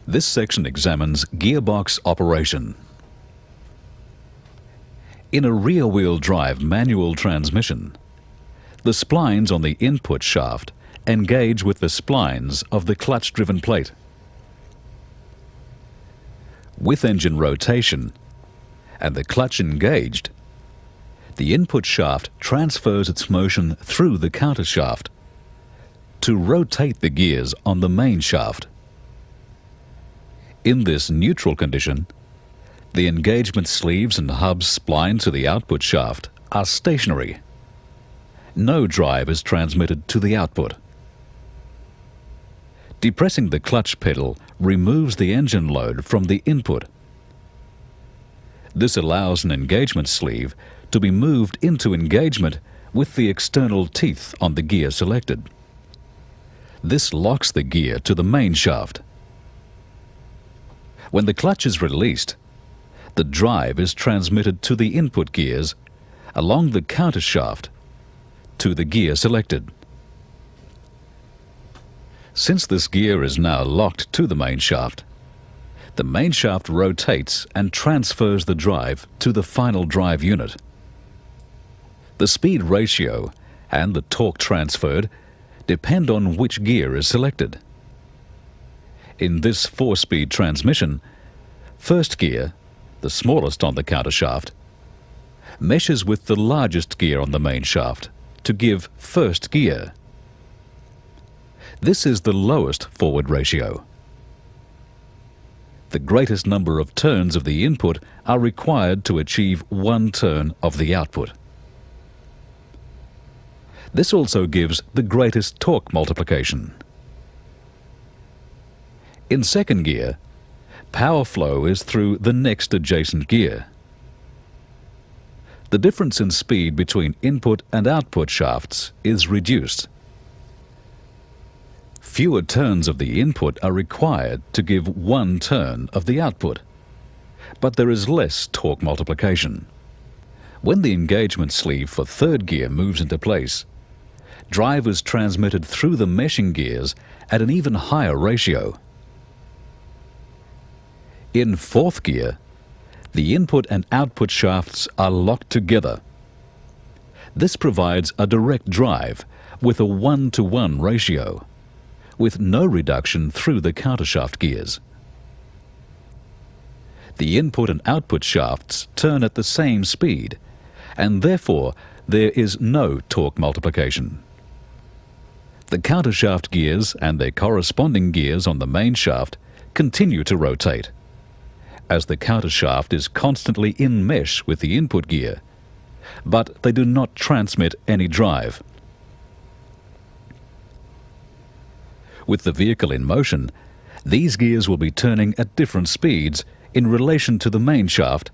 This section examines gearbox operation. In a rear-wheel drive manual transmission, the splines on the input shaft engage with the splines of the clutch-driven plate. With engine rotation and the clutch engaged, the input shaft transfers its motion through the counter shaft to rotate the gears on the main shaft. In this neutral condition, the engagement sleeves and hubs splined to the output shaft are stationary. No drive is transmitted to the output. Depressing the clutch pedal removes the engine load from the input. This allows an engagement sleeve to be moved into engagement with the external teeth on the gear selected. This locks the gear to the main shaft. When the clutch is released, the drive is transmitted to the input gears along the counter shaft to the gear selected. Since this gear is now locked to the main shaft rotates and transfers the drive to the final drive unit. The speed ratio and the torque transferred depend on which gear is selected. In this 4-speed transmission, first gear, the smallest on the counter shaft, meshes with the largest gear on the main shaft to give first gear. This is the lowest forward ratio. The greatest number of turns of the input are required to achieve 1 turn of the output. This also gives the greatest torque multiplication. In second gear, power flow is through the next adjacent gear. The difference in speed between input and output shafts is reduced. Fewer turns of the input are required to give 1 turn of the output, but there is less torque multiplication. When the engagement sleeve for third gear moves into place, drive is transmitted through the meshing gears at an even higher ratio. In fourth gear, the input and output shafts are locked together. This provides a direct drive with a 1-to-1 ratio, with no reduction through the countershaft gears. The input and output shafts turn at the same speed, and therefore there is no torque multiplication. The countershaft gears and their corresponding gears on the main shaft continue to rotate, as the countershaft is constantly in mesh with the input gear, but they do not transmit any drive. With the vehicle in motion, these gears will be turning at different speeds in relation to the main shaft